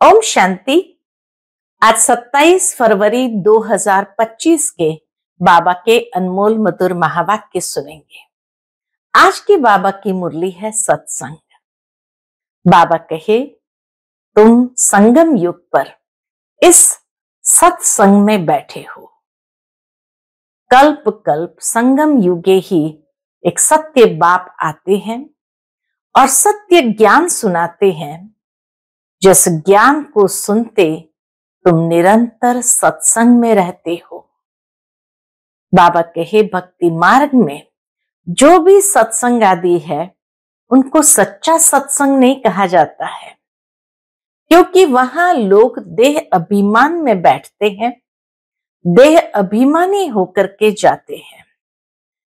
ओम शांति। आज 27 फरवरी 2025 के बाबा के अनमोल मधुर महावाक्य सुनेंगे। आज की बाबा की मुरली है सत्संग। बाबा कहे, तुम संगम युग पर इस सत्संग में बैठे हो। कल्प कल्प संगम युगे ही एक सत्य बाप आते हैं और सत्य ज्ञान सुनाते हैं। जिस ज्ञान को सुनते तुम निरंतर सत्संग में रहते हो। बाबा कहे, भक्ति मार्ग में जो भी सत्संग आदि है उनको सच्चा सत्संग नहीं कहा जाता है, क्योंकि वहां लोग देह अभिमान में बैठते हैं, देह अभिमानी होकर के जाते हैं।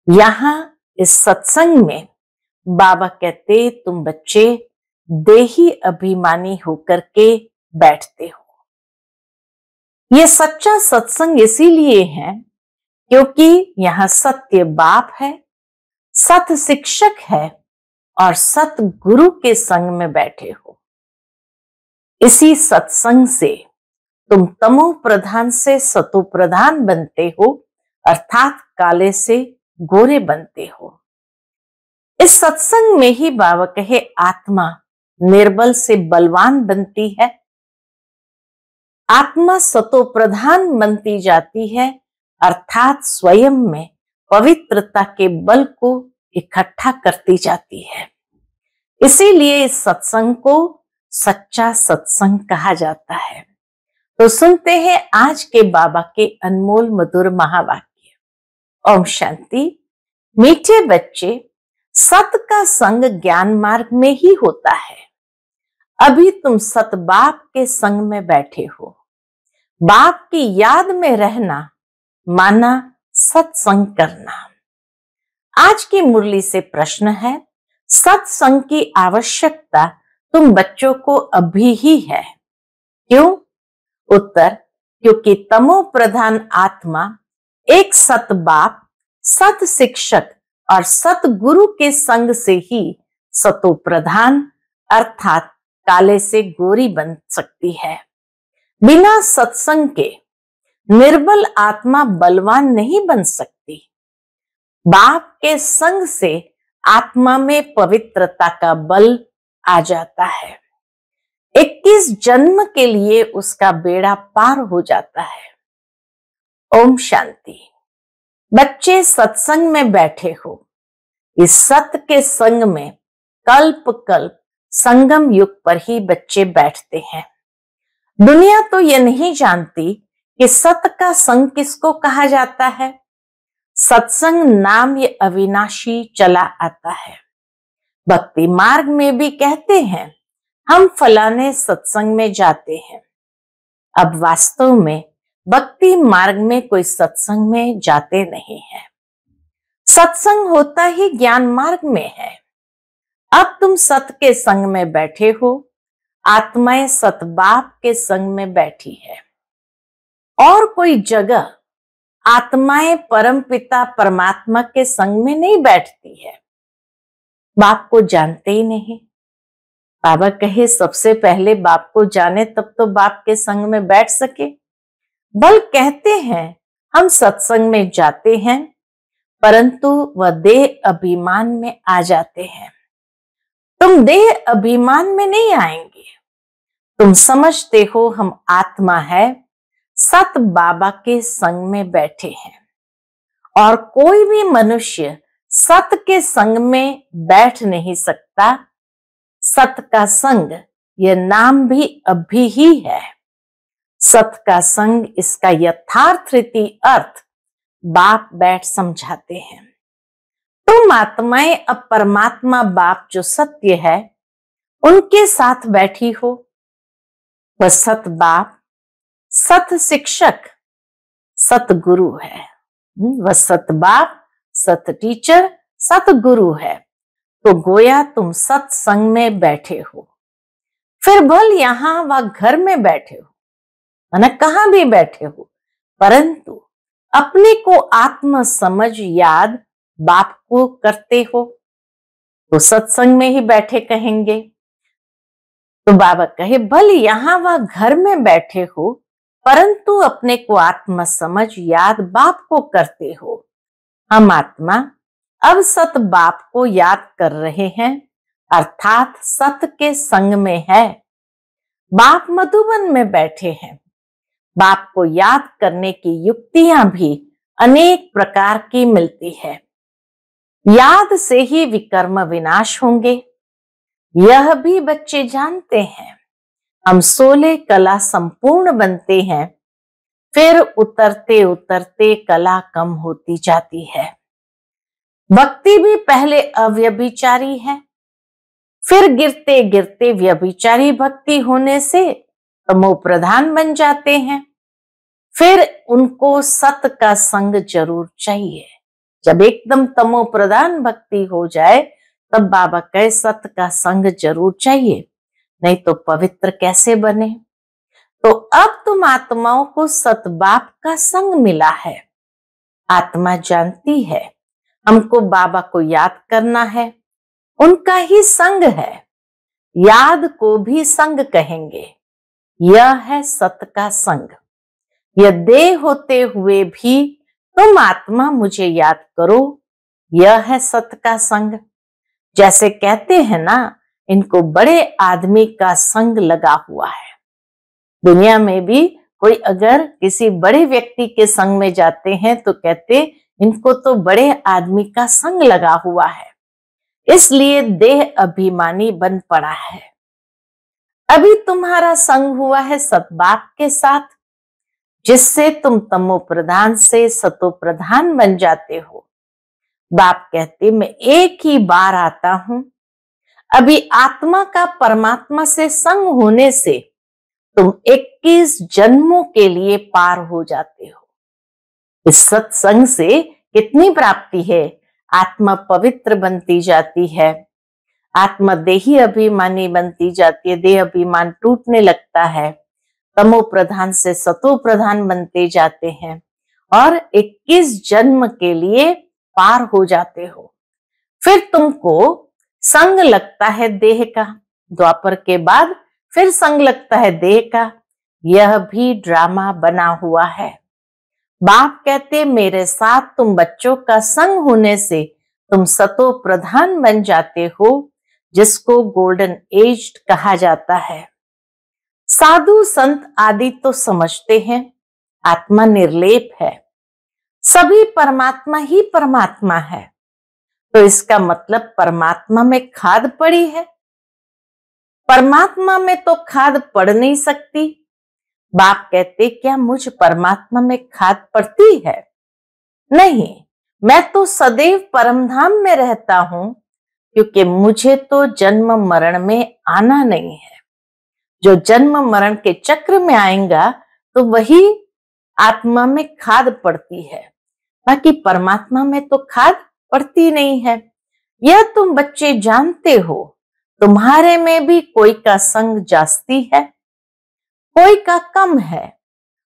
यहां इस सत्संग में बाबा कहते, तुम बच्चे देही अभिमानी होकर के बैठते हो। ये सच्चा सत्संग इसीलिए है क्योंकि यहाँ सत्य बाप है, सत शिक्षक है और सत गुरु के संग में बैठे हो। इसी सत्संग से तुम तमो प्रधान से सतो प्रधान बनते हो, अर्थात काले से गोरे बनते हो। इस सत्संग में ही बाबा कहे, आत्मा निर्बल से बलवान बनती है, आत्मा सतो प्रधान बनती जाती है, अर्थात स्वयं में पवित्रता के बल को इकट्ठा करती जाती है। इसीलिए इस सत्संग को सच्चा सत्संग कहा जाता है। तो सुनते हैं आज के बाबा के अनमोल मधुर महावाक्य। ओम शांति। मीठे बच्चे, सत का संग ज्ञान मार्ग में ही होता है। अभी तुम सत बाप के संग में बैठे हो। बाप की याद में रहना माना सत्संग करना। आज की मुरली से प्रश्न है, सत्संग की आवश्यकता तुम बच्चों को अभी ही है। क्यों? उत्तर, क्योंकि तमो प्रधान आत्मा एक सत बाप, सत शिक्षक और सत गुरु के संग से ही सतो प्रधान अर्थात काले से गोरी बन सकती है। बिना सत्संग के निर्बल आत्मा बलवान नहीं बन सकती। बाप के संग से आत्मा में पवित्रता का बल आ जाता है। 21 जन्म के लिए उसका बेड़ा पार हो जाता है। ओम शांति। बच्चे सत्संग में बैठे हो। इस सत्य के संग में कल्प कल्प संगम युग पर ही बच्चे बैठते हैं। दुनिया तो यह नहीं जानती कि सत्य का संग किसको कहा जाता है। सत्संग नाम ये अविनाशी चला आता है। भक्ति मार्ग में भी कहते हैं, हम फलाने सत्संग में जाते हैं। अब वास्तव में भक्ति मार्ग में कोई सत्संग में जाते नहीं है। सत्संग होता ही ज्ञान मार्ग में है। अब तुम सत्य के संग में बैठे हो। आत्माएं सतबाप के संग में बैठी है। और कोई जगह आत्माएं परमपिता परमात्मा के संग में नहीं बैठती है। बाप को जानते ही नहीं। बाबा कहे, सबसे पहले बाप को जाने तब तो बाप के संग में बैठ सके। बल कहते हैं हम सत्संग में जाते हैं, परंतु वह देह अभिमान में आ जाते हैं। तुम देह अभिमान में नहीं आएंगे। तुम समझते हो हम आत्मा है, सत बाबा के संग में बैठे हैं। और कोई भी मनुष्य सत के संग में बैठ नहीं सकता। सत का संग यह नाम भी अभी ही है। सत का संग, इसका यथार्थ रीति अर्थ बाप बैठ समझाते हैं। तुम आत्माएं अब परमात्मा बाप जो सत्य है उनके साथ बैठी हो। वह सत बाप, सत शिक्षक, सत गुरु है। वह सत बाप, सत टीचर, सत गुरु है। तो गोया तुम सत्संग में बैठे हो। फिर भल यहां व घर में बैठे हो, माना कहां भी बैठे हो, परंतु अपने को आत्म समझ याद बाप को करते हो तो सत्संग में ही बैठे कहेंगे। तो बाबा कहे, भले यहां वह घर में बैठे हो, परंतु अपने को आत्मा समझ याद बाप को करते हो। हम आत्मा अब सत बाप को याद कर रहे हैं, अर्थात सत के संग में है। बाप मधुबन में बैठे हैं। बाप को याद करने की युक्तियां भी अनेक प्रकार की मिलती है। याद से ही विकर्म विनाश होंगे, यह भी बच्चे जानते हैं। हम 16 कला संपूर्ण बनते हैं, फिर उतरते उतरते कला कम होती जाती है। भक्ति भी पहले अव्यभिचारी है, फिर गिरते गिरते व्यभिचारी भक्ति होने से तमो प्रधान बन जाते हैं। फिर उनको सत का संग जरूर चाहिए। जब एकदम तमो प्रधान भक्ति हो जाए तब बाबा कहे सत का संग जरूर चाहिए, नहीं तो पवित्र कैसे बने। तो अब तुम आत्माओं को सत बाप का संग मिला है। आत्मा जानती है हमको बाबा को याद करना है, उनका ही संग है। याद को भी संग कहेंगे। यह है सत का संग। यह देह होते हुए भी तुम आत्मा मुझे याद करो, यह है सत का संग। जैसे कहते हैं ना, इनको बड़े आदमी का संग लगा हुआ है। दुनिया में भी कोई अगर किसी बड़े व्यक्ति के संग में जाते हैं तो कहते इनको तो बड़े आदमी का संग लगा हुआ है, इसलिए देह अभिमानी बन पड़ा है। अभी तुम्हारा संग हुआ है सतबाप के साथ, जिससे तुम तमो प्रधान से सतो प्रधान बन जाते हो। बाप कहते मैं एक ही बार आता हूं। अभी आत्मा का परमात्मा से संग होने से तुम 21 जन्मों के लिए पार हो जाते हो। इस सत्संग से कितनी प्राप्ति है। आत्मा पवित्र बनती जाती है, आत्मा देही अभिमानी बनती जाती है, देह अभिमान टूटने लगता है, तमो प्रधान से सतो प्रधान बनते जाते हैं और 21 जन्म के लिए पार हो जाते हो। फिर तुमको संग लगता है देह का, द्वापर के बाद फिर संग लगता है देह का। यह भी ड्रामा बना हुआ है। बाप कहते मेरे साथ तुम बच्चों का संग होने से तुम सतो प्रधान बन जाते हो, जिसको गोल्डन एज कहा जाता है। साधु संत आदि तो समझते हैं आत्मा निर्लेप है, सभी परमात्मा ही परमात्मा है। तो इसका मतलब परमात्मा में खाद पड़ी है। परमात्मा में तो खाद पड़ नहीं सकती। बाप कहते क्या मुझ परमात्मा में खाद पड़ती है? नहीं, मैं तो सदैव परमधाम में रहता हूं, क्योंकि मुझे तो जन्म मरण में आना नहीं है। जो जन्म मरण के चक्र में आएगा तो वही आत्मा में खाद पड़ती है, बाकी परमात्मा में तो खाद पड़ती नहीं है। यह तुम बच्चे जानते हो। तुम्हारे में भी कोई का संग जास्ती है, कोई का कम है।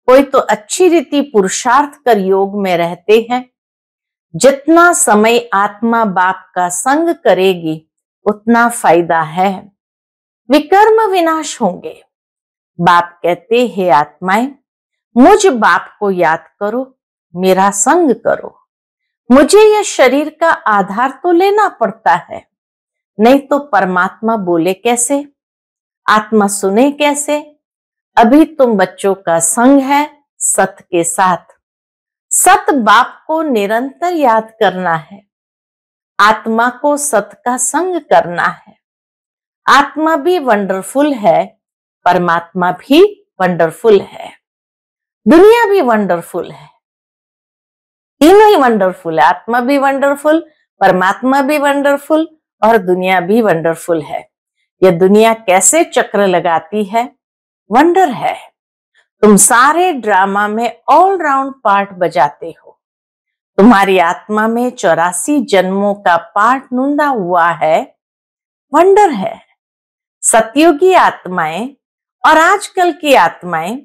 कोई तो अच्छी रीति पुरुषार्थ कर योग में रहते हैं। जितना समय आत्मा बाप का संग करेगी उतना फायदा है। विकर्म विनाश होंगे। बाप कहते हैं आत्माएं मुझ बाप को याद करो, मेरा संग करो। मुझे यह शरीर का आधार तो लेना पड़ता है, नहीं तो परमात्मा बोले कैसे, आत्मा सुने कैसे। अभी तुम बच्चों का संग है सत के साथ। सत बाप को निरंतर याद करना है, आत्मा को सत का संग करना है। आत्मा भी वंडरफुल है, परमात्मा भी वंडरफुल है, दुनिया भी वंडरफुल है, तीनों ही वंडरफुल है। आत्मा भी वंडरफुल, परमात्मा भी वंडरफुल और दुनिया भी वंडरफुल है। यह दुनिया कैसे चक्र लगाती है, वंडर है। तुम सारे ड्रामा में ऑल राउंड पार्ट बजाते हो। तुम्हारी आत्मा में 84 जन्मों का पार्ट नूंदा हुआ है, वंडर है। सतयुगी आत्माएं और आजकल की आत्माएं,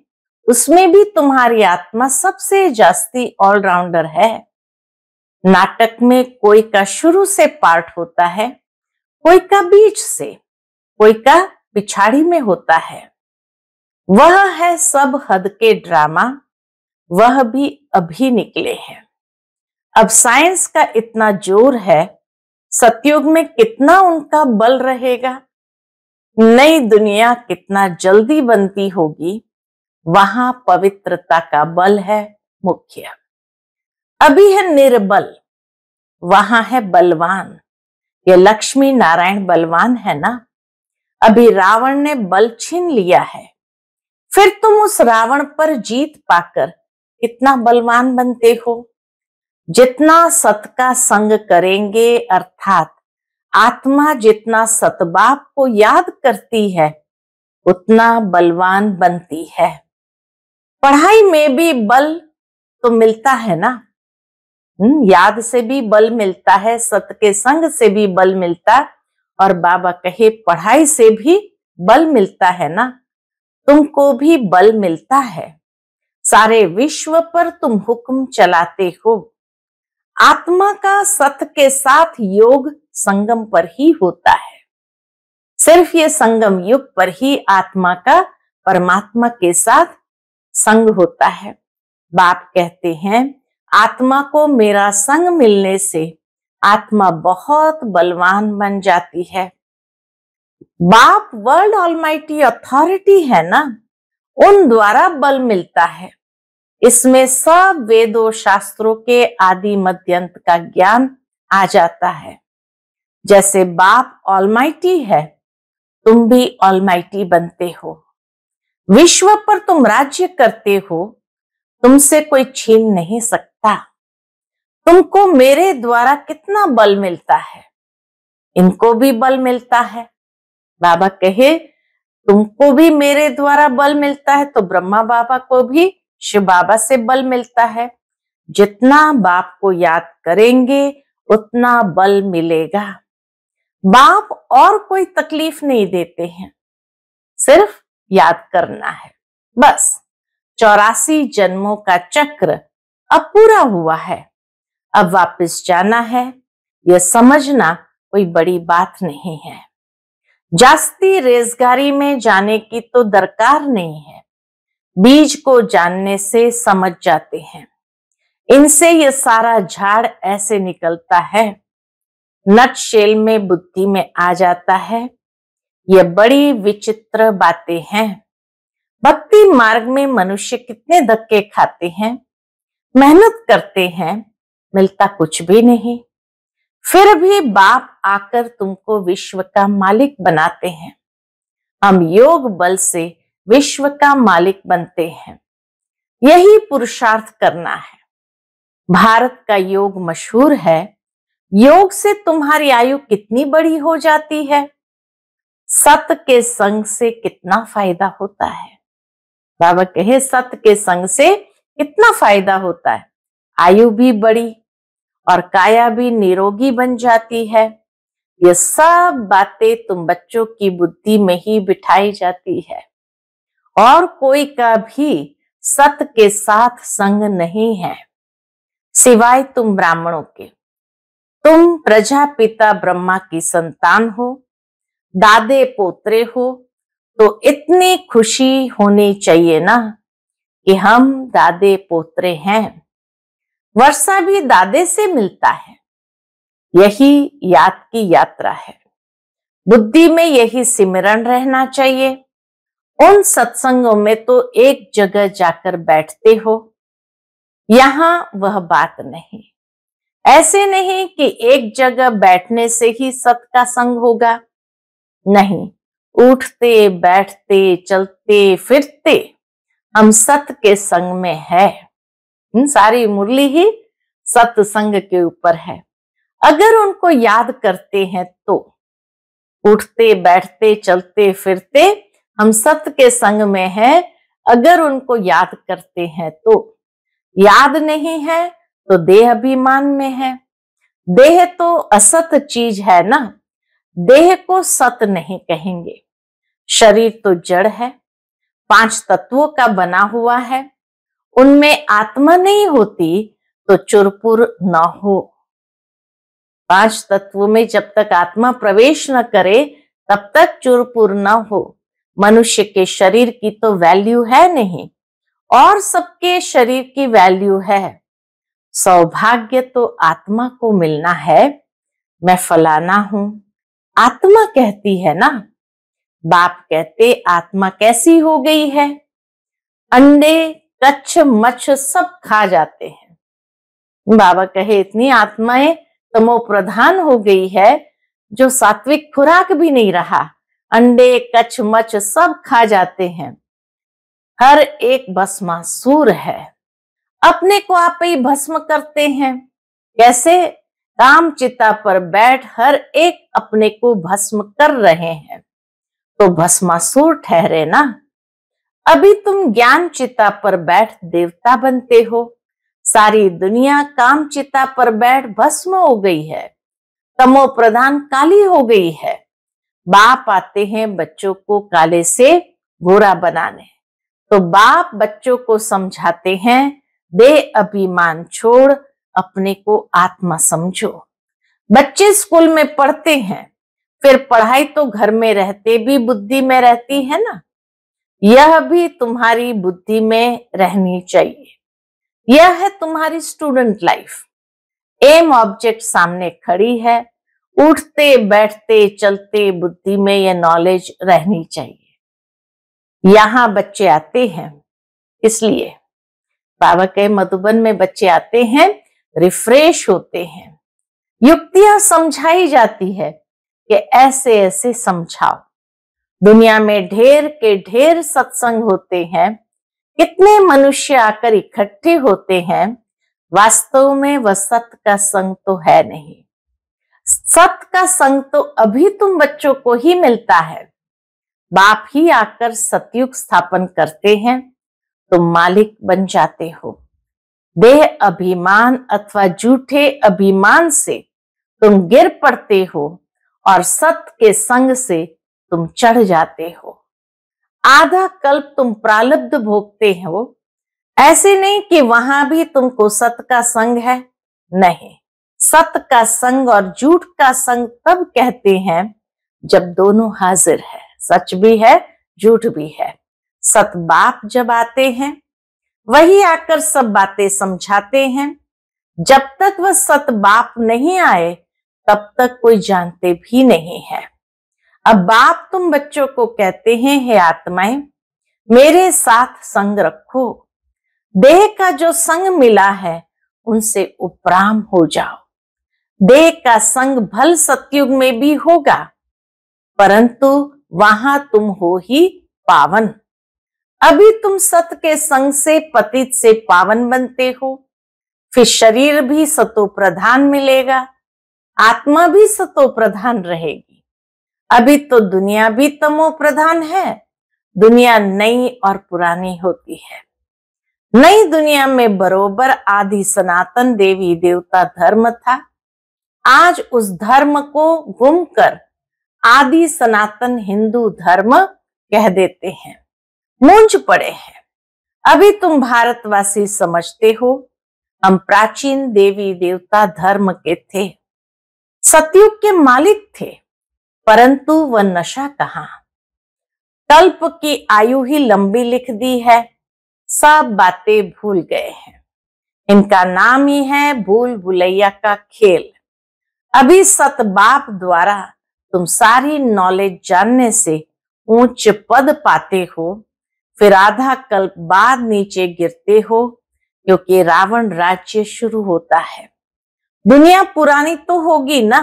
उसमें भी तुम्हारी आत्मा सबसे जास्ती ऑलराउंडर है। नाटक में कोई का शुरू से पार्ट होता है, कोई का बीच से, कोई का पिछाड़ी में होता है। वह है सब हद के ड्रामा, वह भी अभी निकले हैं। अब साइंस का इतना जोर है, सतयुग में कितना उनका बल रहेगा। नई दुनिया कितना जल्दी बनती होगी, वहां पवित्रता का बल है मुख्य। अभी है निर्बल, वहां है बलवान। ये लक्ष्मी नारायण बलवान है ना। अभी रावण ने बल छीन लिया है, फिर तुम उस रावण पर जीत पाकर कितना बलवान बनते हो। जितना सत का संग करेंगे, अर्थात आत्मा जितना सतबाप को याद करती है, उतना बलवान बनती है। पढ़ाई में भी बल तो मिलता है ना। याद से भी बल मिलता है, सत के संग से भी बल मिलता, और बाबा कहे पढ़ाई से भी बल मिलता है ना। तुमको भी बल मिलता है, सारे विश्व पर तुम हुक्म चलाते हो। आत्मा का सत के साथ योग संगम पर ही होता है। सिर्फ ये संगम युग पर ही आत्मा का परमात्मा के साथ संग होता है। बाप कहते हैं आत्मा को मेरा संग मिलने से आत्मा बहुत बलवान बन जाती है। बाप वर्ल्ड ऑलमाइटी अथॉरिटी है ना, उन द्वारा बल मिलता है। इसमें सब वेदों शास्त्रों के आदि मध्यंत का ज्ञान आ जाता है। जैसे बाप ऑलमाइटी है, तुम भी ऑलमाइटी बनते हो। विश्व पर तुम राज्य करते हो, तुमसे कोई छीन नहीं सकता। तुमको मेरे द्वारा कितना बल मिलता है, इनको भी बल मिलता है। बाबा कहे तुमको भी मेरे द्वारा बल मिलता है, तो ब्रह्मा बाबा को भी शिव बाबा से बल मिलता है। जितना बाप को याद करेंगे उतना बल मिलेगा। बाप और कोई तकलीफ नहीं देते हैं, सिर्फ याद करना है बस। 84 जन्मों का चक्र अब पूरा हुआ है, अब वापस जाना है। यह समझना कोई बड़ी बात नहीं है। जास्ती रेजगारी में जाने की तो दरकार नहीं है। बीज को जानने से समझ जाते हैं। इनसे ये सारा झाड़ ऐसे निकलता है, नट शेल में बुद्धि में आ जाता है। ये बड़ी विचित्र बातें हैं। भक्ति मार्ग में मनुष्य कितने धक्के खाते हैं, मेहनत करते हैं, मिलता कुछ भी नहीं। फिर भी बाप आकर तुमको विश्व का मालिक बनाते हैं। हम योग बल से विश्व का मालिक बनते हैं। यही पुरुषार्थ करना है। भारत का योग मशहूर है। योग से तुम्हारी आयु कितनी बड़ी हो जाती है। सत के संग से कितना फायदा होता है। बाबा कहे सत के संग से कितना फायदा होता है। आयु भी बड़ी और काया भी निरोगी बन जाती है। ये सब बातें तुम बच्चों की बुद्धि में ही बिठाई जाती है, और कोई का भी सत के साथ संग नहीं है सिवाय तुम ब्राह्मणों के। तुम प्रजापिता ब्रह्मा की संतान हो, दादे पोत्रे हो, तो इतनी खुशी होनी चाहिए ना कि हम दादे पोत्रे हैं। वर्षा भी दादे से मिलता है। यही याद की यात्रा है। बुद्धि में यही सिमरन रहना चाहिए। उन सत्संगों में तो एक जगह जाकर बैठते हो, यहां वह बात नहीं। ऐसे नहीं कि एक जगह बैठने से ही सत का संग होगा, नहीं। उठते बैठते चलते फिरते हम सत के संग में है। सारी मुरली ही सत्संग के ऊपर है। अगर उनको याद करते हैं तो उठते बैठते चलते फिरते हम सत्य के संग में हैं। अगर उनको याद करते हैं तो, याद नहीं है तो देह अभिमान में है। देह तो असत चीज है ना, देह को सत नहीं कहेंगे। शरीर तो जड़ है, 5 तत्वों का बना हुआ है। उनमें आत्मा नहीं होती तो चुरपुर न हो। 5 तत्वों में जब तक आत्मा प्रवेश न करे तब तक चूर-पुर न हो, मनुष्य के शरीर की तो वैल्यू है नहीं, और सबके शरीर की वैल्यू है। सौभाग्य तो आत्मा को मिलना है। मैं फलाना हूं, आत्मा कहती है ना। बाप कहते आत्मा कैसी हो गई है? अंडे, कच्छ, मच्छ सब खा जाते हैं। बाबा कहे इतनी आत्माएं तमो प्रधान हो गई है, जो सात्विक खुराक भी नहीं रहा। अंडे, कच्छ, मच्छ सब खा जाते हैं। हर एक भस्मासुर है, अपने को आप ही भस्म करते हैं। कैसे? काम चिता पर बैठ हर एक अपने को भस्म कर रहे हैं, तो भस्मासुर ठहरे ना। अभी तुम ज्ञान चिता पर बैठ देवता बनते हो। सारी दुनिया काम चिता पर बैठ भस्म हो गई है, तमो प्रधान काली हो गई है। बाप आते हैं बच्चों को काले से गोरा बनाने, तो बाप बच्चों को समझाते हैं, दे अभिमान छोड़, अपने को आत्मा समझो। बच्चे स्कूल में पढ़ते हैं, फिर पढ़ाई तो घर में रहते भी बुद्धि में रहती है ना। यह भी तुम्हारी बुद्धि में रहनी चाहिए। यह है तुम्हारी स्टूडेंट लाइफ। एम ऑब्जेक्ट सामने खड़ी है, उठते बैठते चलते बुद्धि में यह नॉलेज रहनी चाहिए। यहां बच्चे आते हैं, इसलिए बाबा के मधुबन में बच्चे आते हैं, रिफ्रेश होते हैं। युक्तियां समझाई जाती है कि ऐसे ऐसे समझाओ। दुनिया में ढेर के ढेर सत्संग होते हैं, कितने मनुष्य आकर इकट्ठे होते हैं। वास्तव में वह सत्य का संग तो है नहीं। सत्य का संग तो अभी तुम बच्चों को ही मिलता है। बाप ही आकर सतयुग स्थापन करते हैं, तुम मालिक बन जाते हो। देह अभिमान अथवा झूठे अभिमान से तुम गिर पड़ते हो, और सत्य के संग से तुम चढ़ जाते हो। आधा कल्प तुम प्रारब्ध भोगते हो। ऐसे नहीं कि वहां भी तुमको सत्य का संग है, नहीं। सत्य का संग और झूठ का संग तब कहते हैं जब दोनों हाजिर है, सच भी है झूठ भी है। सत बाप जब आते हैं, वही आकर सब बातें समझाते हैं। जब तक वह सत बाप नहीं आए, तब तक कोई जानते भी नहीं है। अब बाप तुम बच्चों को कहते हैं, हे आत्माएं, मेरे साथ संग रखो। देह का जो संग मिला है, उनसे उपराम हो जाओ। देह का संग भल सतयुग में भी होगा, परंतु वहां तुम हो ही पावन। अभी तुम सत के संग से पतित से पावन बनते हो, फिर शरीर भी सतो प्रधान मिलेगा, आत्मा भी सतो प्रधान रहेगी। अभी तो दुनिया भी तमो प्रधान है। दुनिया नई और पुरानी होती है। नई दुनिया में बरोबर आदि सनातन देवी देवता धर्म था। आज उस धर्म को गुम कर आदि सनातन हिंदू धर्म कह देते हैं। मूंझ पड़े हैं। अभी तुम भारतवासी समझते हो हम प्राचीन देवी देवता धर्म के थे, सतयुग के मालिक थे, परंतु वह नशा कहां। कल्प की आयु ही लंबी लिख दी है, सब बातें भूल गए हैं। इनका नाम ही है भूल भुलैया का खेल। अभी सत बाप द्वारा तुम सारी नॉलेज जानने से ऊंच पद पाते हो, फिर आधा कल्प बाद नीचे गिरते हो, क्योंकि रावण राज्य शुरू होता है। दुनिया पुरानी तो होगी ना।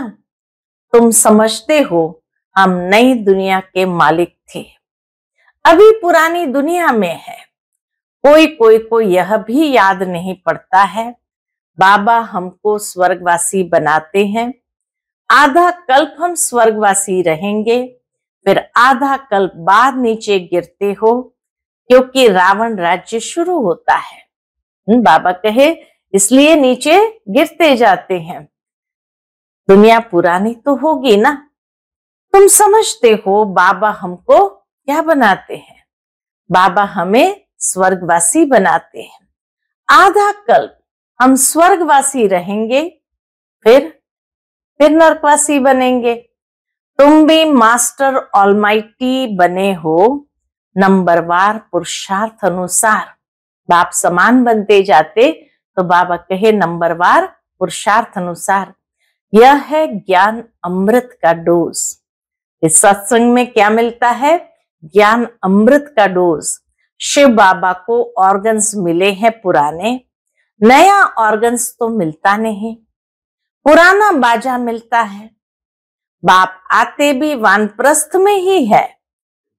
तुम समझते हो हम नई दुनिया के मालिक थे, अभी पुरानी दुनिया में है। कोई कोई को यह भी याद नहीं पड़ता है, बाबा हमको स्वर्गवासी बनाते हैं। आधा कल्प हम स्वर्गवासी रहेंगे, फिर आधा कल्प बाद नीचे गिरते हो, क्योंकि रावण राज्य शुरू होता है। बाबा कहे इसलिए नीचे गिरते जाते हैं। दुनिया पुरानी तो होगी ना। तुम समझते हो बाबा हमको क्या बनाते हैं? बाबा हमें स्वर्गवासी बनाते हैं। आधा कल्प हम स्वर्गवासी रहेंगे, फिर नरकवासी बनेंगे। तुम भी मास्टर ऑलमाइटी बने हो नंबरवार पुरुषार्थ अनुसार। बाप समान बनते जाते तो बाबा कहे नंबरवार पुरुषार्थ अनुसार। यह है ज्ञान अमृत का डोज। इस सत्संग में क्या मिलता है? ज्ञान अमृत का डोज। शिव बाबा को ऑर्गन्स मिले हैं पुराने, नया ऑर्गन्स तो मिलता नहीं, पुराना बाजा मिलता है। बाप आते भी वानप्रस्थ में ही है।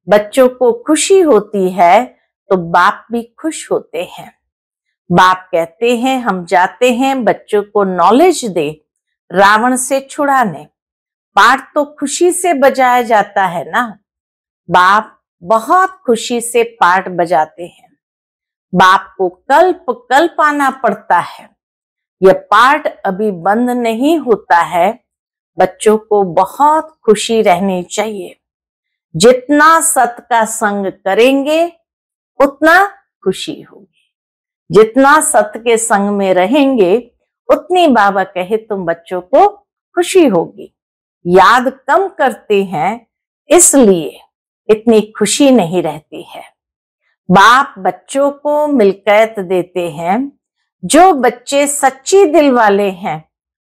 बच्चों को खुशी होती है तो बाप भी खुश होते हैं। बाप कहते हैं हम जाते हैं बच्चों को नॉलेज दे रावण से छुड़ाने। पाठ तो खुशी से बजाया जाता है ना। बाप बहुत खुशी से पाठ बजाते हैं। बाप को कल्प कल्प आना पड़ता है। यह पाठ अभी बंद नहीं होता है। बच्चों को बहुत खुशी रहनी चाहिए। जितना सत का संग करेंगे उतना खुशी होगी। जितना सत के संग में रहेंगे उतनी बाबा कहे तुम बच्चों को खुशी होगी। याद कम करते हैं इसलिए इतनी खुशी नहीं रहती है। बाप बच्चों को मिल्कियत देते हैं। जो बच्चे सच्ची दिल वाले हैं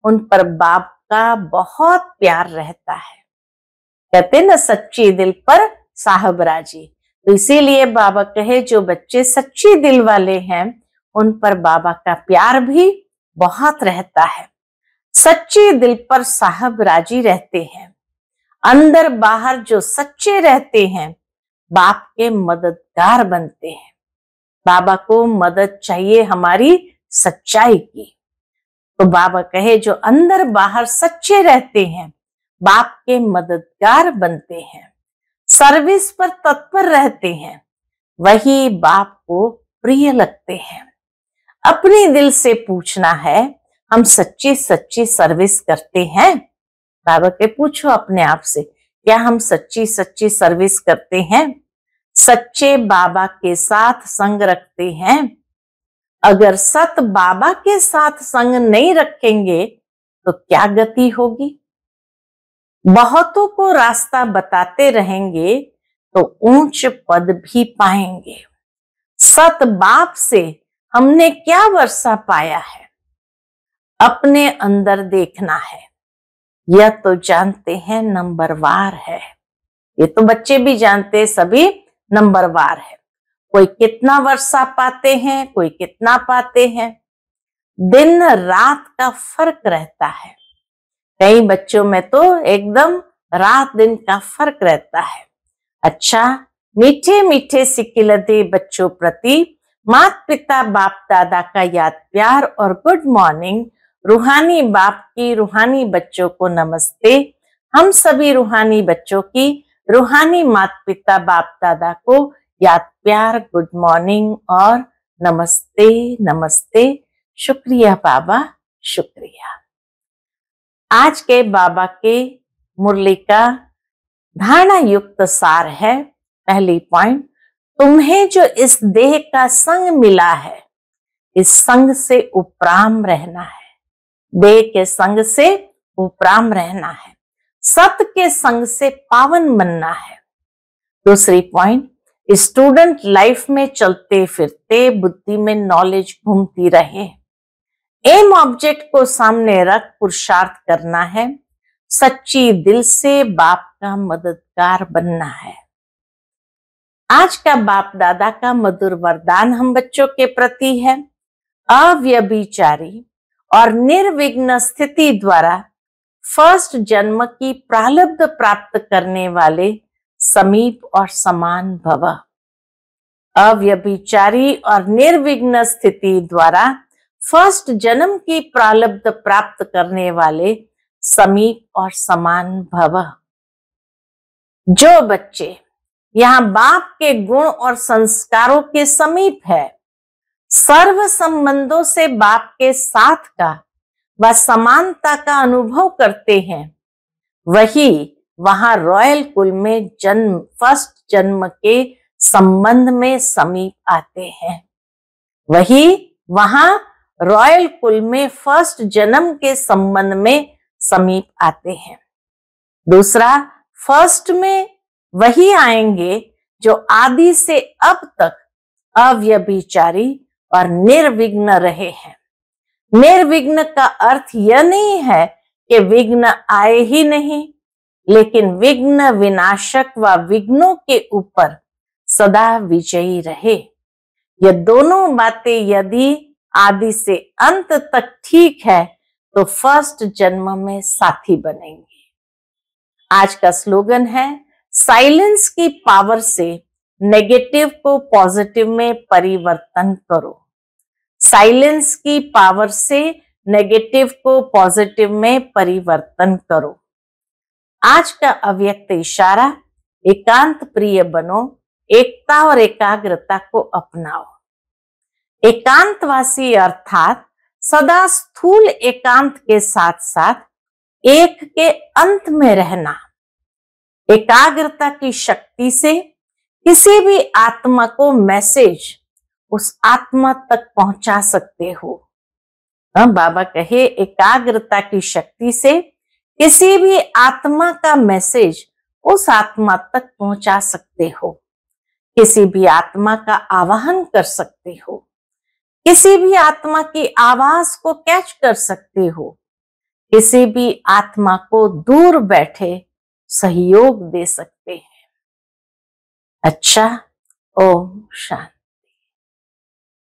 उन पर बाप का बहुत प्यार रहता है। कहते ना सच्ची दिल पर साहब राजी। तो इसीलिए बाबा कहे जो बच्चे सच्ची दिल वाले हैं उन पर बाबा का प्यार भी बहुत रहता है। सच्चे दिल पर साहब राजी रहते हैं। अंदर बाहर जो सच्चे रहते हैं बाप के मददगार बनते हैं। बाबा को मदद चाहिए हमारी सच्चाई की। तो बाबा कहे जो अंदर बाहर सच्चे रहते हैं बाप के मददगार बनते हैं। सर्विस पर तत्पर रहते हैं वही बाप को प्रिय लगते हैं। अपने दिल से पूछना है हम सच्ची सच्ची सर्विस करते हैं? बाबा के पूछो अपने आप से, क्या हम सच्ची सच्ची सर्विस करते हैं? सच्चे बाबा के साथ संग रखते हैं? अगर सत बाबा के साथ संग नहीं रखेंगे तो क्या गति होगी? बहुतों को रास्ता बताते रहेंगे तो ऊंच पद भी पाएंगे। सत बाप से हमने क्या वर्षा पाया है? अपने अंदर देखना है। यह तो जानते हैं नंबरवार है। ये तो बच्चे भी जानते, सभी नंबरवार है। कोई कितना वर्षा पाते हैं, कोई कितना पाते हैं। दिन रात का फर्क रहता है। कई बच्चों में तो एकदम रात दिन का फर्क रहता है। अच्छा, मीठे मीठे सिकिलते बच्चों प्रति माता पिता बाप दादा का याद प्यार और गुड मॉर्निंग। रूहानी बाप की रूहानी बच्चों को नमस्ते। हम सभी रूहानी बच्चों की रूहानी माता पिता बाप दादा को याद प्यार, गुड मॉर्निंग और नमस्ते नमस्ते। शुक्रिया बाबा, शुक्रिया। आज के बाबा के मुरली का धारणा युक्त सार है। पहली पॉइंट, तुम्हें जो इस देह का संग मिला है इस संग से उपराम रहना है। देह के संग से उपराम रहना है। सत के संग से पावन बनना है। दूसरी पॉइंट, स्टूडेंट लाइफ में चलते फिरते बुद्धि में नॉलेज घूमती रहे। एम ऑब्जेक्ट को सामने रख पुरुषार्थ करना है। सच्ची दिल से बाप का मददगार बनना है। आज का बाप दादा का मधुर वरदान हम बच्चों के प्रति है। अव्यभिचारी और निर्विघ्न स्थिति द्वारा फर्स्ट जन्म की प्रारब्ध प्राप्त करने वाले समीप और समान भव। अव्यभिचारी और निर्विघ्न स्थिति द्वारा फर्स्ट जन्म की प्रारब्ध प्राप्त करने वाले समीप और समान भव। जो बच्चे यहाँ बाप के गुण और संस्कारों के समीप है, सर्व संबंधों से बाप के साथ का व समानता का अनुभव करते हैं, वही वहां रॉयल कुल में जन्म फर्स्ट जन्म के संबंध में समीप आते हैं। वही वहां रॉयल कुल में फर्स्ट जन्म के संबंध में समीप आते हैं। दूसरा, फर्स्ट में वही आएंगे जो आदि से अब तक अव्यभिचारी और निर्विघ्न रहे हैं। निर्विघ्न का अर्थ यह नहीं है कि विघ्न आए ही नहीं, लेकिन विघ्न विनाशक व विघ्नों के ऊपर सदा विजयी रहे। ये दोनों बातें यदि आदि से अंत तक ठीक है तो फर्स्ट जन्म में साथी बनेंगे। आज का स्लोगन है, साइलेंस की पावर से नेगेटिव को पॉजिटिव में परिवर्तन करो। साइलेंस की पावर से नेगेटिव को पॉजिटिव में परिवर्तन करो। आज का अव्यक्त इशारा, एकांत प्रिय बनो, एकता और एकाग्रता को अपनाओ। एकांतवासी अर्थात सदा स्थूल एकांत के साथ साथ एक के अंत में रहना। एकाग्रता की शक्ति से किसी भी आत्मा को मैसेज उस आत्मा तक पहुंचा सकते हो। बाबा कहे, एकाग्रता की शक्ति से किसी भी आत्मा का मैसेज उस आत्मा तक पहुंचा सकते हो। किसी भी आत्मा का आवाहन कर सकते हो। किसी भी आत्मा की आवाज को कैच कर सकते हो। किसी भी आत्मा को दूर बैठे सहयोग दे सकते हैं। अच्छा, ओम शांति।